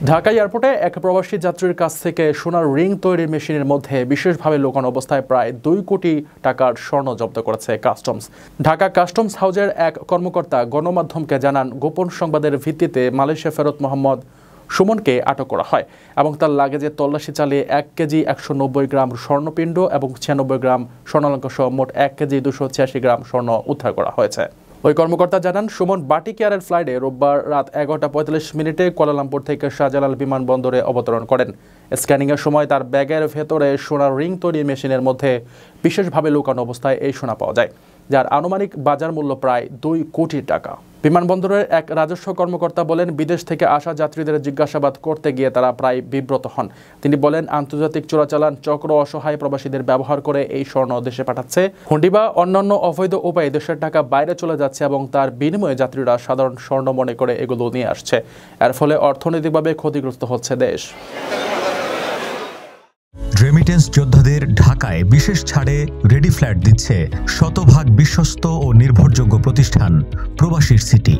ঢাকা এয়ারপোর্টে এক প্রবাসী যাত্রীর কাছ থেকে সোনার রিং তৈরির মেশিনের মধ্যে বিশেষভাবে লুকানো অবস্থায় প্রায় 2 কোটি টাকার স্বর্ণ জব্দ করেছে কাস্টমস। ঢাকা কাস্টমস হাউজের এক কর্মকর্তা গণমাধ্যমকে জানান, গোপন সংবাদের ভিত্তিতে মালয়েশিয়া ফেরত মোহাম্মদ সুমনকে আটক করা হয় এবং তার লাগেজে তল্লাশি চালিয়ে 1 কেজি 190 গ্রাম স্বর্ণপিণ্ড এবং 96 গ্রাম স্বর্ণালঙ্কার সহ মোট 1 কেজি 286 গ্রাম স্বর্ণ উদ্ধার করা হয়েছে। ওই কর্মকর্তা জানান, সুমন বাটিক এয়ারের ফ্লাইটে রোববার রাত 11:45 কুয়ালালামপুর থেকে শাহজালাল বিমানবন্দরে অবতরণ করেন। স্ক্যানিংয়ের সময় তার ব্যাগের ভেতরে সোনার রিং তৈরি মেশিনের মধ্যে বিশেষভাবে লুকানো অবস্থায় এই সোনা পাওয়া যায়, যার আনুমানিক বাজার মূল্য প্রায় 2 কোটি টাকা। বিমানবন্দরের এক রাজস্ব কর্মকর্তা বলেন, বিদেশ থেকে আসা যাত্রীদের জিজ্ঞাসাবাদ করতে গিয়ে তারা প্রায় বিব্রত হন। তিনি বলেন, আন্তর্জাতিক চোরাচালান চক্র অসহায় প্রবাসীদের ব্যবহার করে এই স্বর্ণ দেশে পাঠাচ্ছে। হুন্ডি বা অন্যান্য অবৈধ উপায়ে দেশের টাকা বাইরে চলে যাচ্ছে এবং তার বিনিময়ে যাত্রীরা সাধারণ স্বর্ণ মনে করে এগুলো নিয়ে আসছে। এর ফলে অর্থনৈতিকভাবে ক্ষতিগ্রস্ত হচ্ছে দেশ। রেমিটেন্স যোদ্ধাদের ঢাকায় বিশেষ ছাড়ে রেডি ফ্ল্যাট দিচ্ছে শতভাগ বিশ্বস্ত ও নির্ভরযোগ্য প্রতিষ্ঠান প্রবাসীর সিটি।